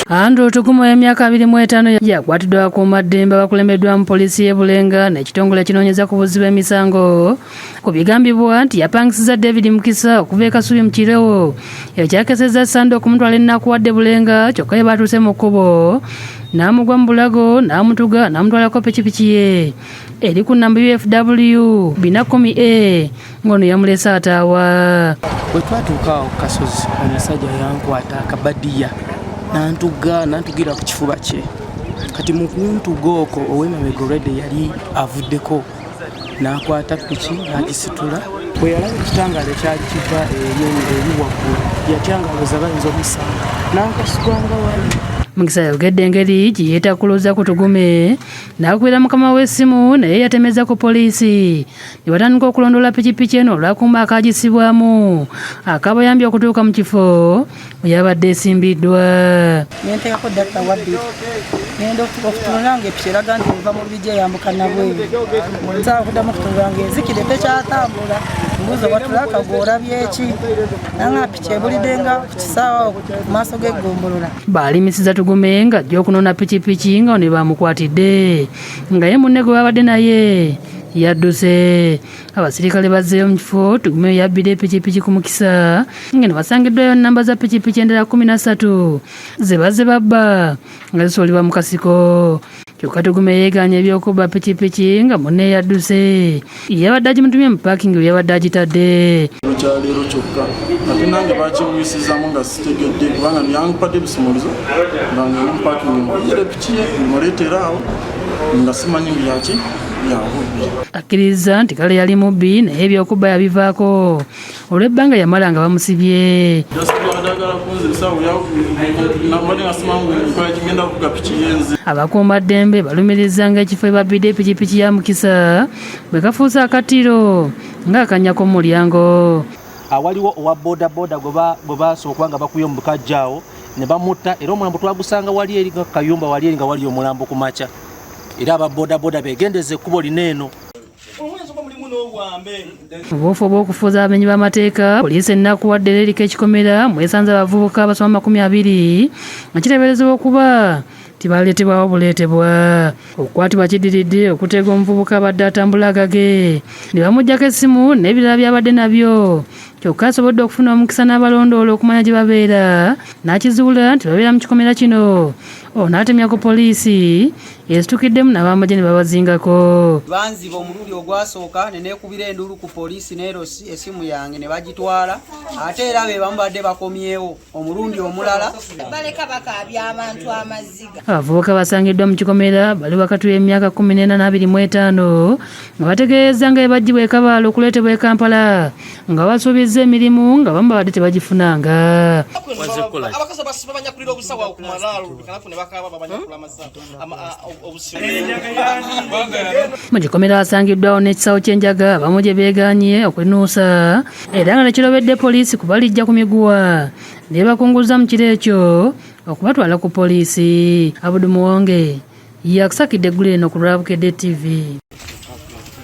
Andrew Tugumo y'emyaka 25 yakwatiddwa bakuumaddembe abakulembeddwa mu poliisi y'e Bulenga n'ekitongole ekinoonyeza ku buzzi bw'emisango ku bigambibwa nti yapangisiza David Mukisa okuva e Kasubi mu Kirewo. Ekyo kyakesezza Sande okumutwala ennakuwadde Bulenga kyokka ye baatuuse mu kkubo n'amugwa mu bulago n'amutuga n'amutwalako pikipiki ye eri ku nnamba UFW 410A ng'ono yamulese ataawa. Bwe twatuuka awo ku kasozi omusajja yankwata akabadiya nantugira ku kifuba kye. Kati mu kuntuga okwo ow'emabega olwedde yali avuddeko n'akwata piki n'agisitula. Bwe yalaba ekitangaala ekyali kiva eri waggulu yatyangaloza bayinza omusanga n'ankasibwanga wali. Mukisa yogedde engeri gye yeetakuluza ku Tugume n'akubira mukama w'essimu naye yatemeza ku poliisi ne batandika okulondoola pikipiki eno olw'akuuma akaagisibwamu akabayambye okutuuka mu kifo we yabadde esimbiddwa. Nenteekako data wabbiri ngenda okutunula ng'epiki eraga nti eva mu lubijja eyambuka nabweru nsobola okuddamu okutunula ng'enzikire tekyatambula mbuuza watulaka gw'olabye ki nanga piki ebuliddenga ku kisaawa ku maaso g'eggombolola. Baalimisiza Tugume ng'ajja okunoona pikipiki nga ne bamukwatidde nga ye munne gwe babadde naye yadduse. Abasirikale bazzeeyo mu kifo Tugume yabbira epikipiki ku Mukisa nga ne basangiddwayo nnamba za pikipiki endala 13 ze bazze babba nga zisuulibwa mu kasiko. Kyokka Tugume yeegaanye ebyokubba pikipiki nga munne yadduse yabadde agimutumye mu paakingi we yabadde agitadde. Lukyaleero kyokka ate nange bakiwuyisizaamu nga sitegedde kubanga yankupadde ebisumuluzo nga ngemu mu paakingi muyire piki ye muleetera awo nga simanyi byaki yabubbi. Akkiriza nti kale yali mubbi naye ebyokubba yabivaako olw'ebbanga yamala nga bamusibye. Abakuumaddembe balumiriza ng'ekifo ebabbidde epikipiki ya Mukisa bwe kafuuse akatiro ng'akanyako mu mulyango. Waliwo owa bodaboda gwe basooka nga bakuye mu bukajjaawo ne bamutta era omulambo twagusanga wali eri kayumba wali eri nga wali omulambo ku makya era aba bodaboda begendeze ekkubo lineeno. Mu bwofu obw'okufuuza abamenyi b'amateeka poliisi ennakuwadde eriko ekikomera mwesanze abavubuka abasoma 20 nga kiteeberezebwa okuba tibaleetebwawo buleetebwa. Okukwatibwa kiddiridde okuteega omuvubuka abadde atambula agage ne bamuggyako essimu n'ebirala byabadde nabyo kyokka asobodde okufuna omukisa n'abalondoola okumanya gye babeera n'akizuula nti babeera mu kikomera kino. Ono atemya ku poliisi esitukiddemu n'abamagye ne babazingako. Banziba omulundi ogwasooka ne neekubira enduulu ku poliisi neero essimu yange ne bagitwala ate era be bamu badde bakomyewo omulundi omulala baleka bakaabya abantu amaziga. Abavubuka basangiddwa mu kikomera bali wakati w'emyaka 14 na 25 nga bategeeza nga ebaggyibwa e Kabaale okuleetebwa e Kampala nga basuubizza emirimu nga bamu babadde tebagifunanga. Abakazi babanyakulira obusawo ku malaalo kanafu ne bakaba babanyakulira mu gikomera basangiddwawo n'ekisawo ky'enjaga abamu gye beeganye okwenuusa era nga nekirobedde poliisi kubalijja ku miguwa ne bakunguza mu kiro ekyo okubatwala ku poliisi. Abudu Muwonge yakusakidde eggulu eno ku Lwabukedde TV.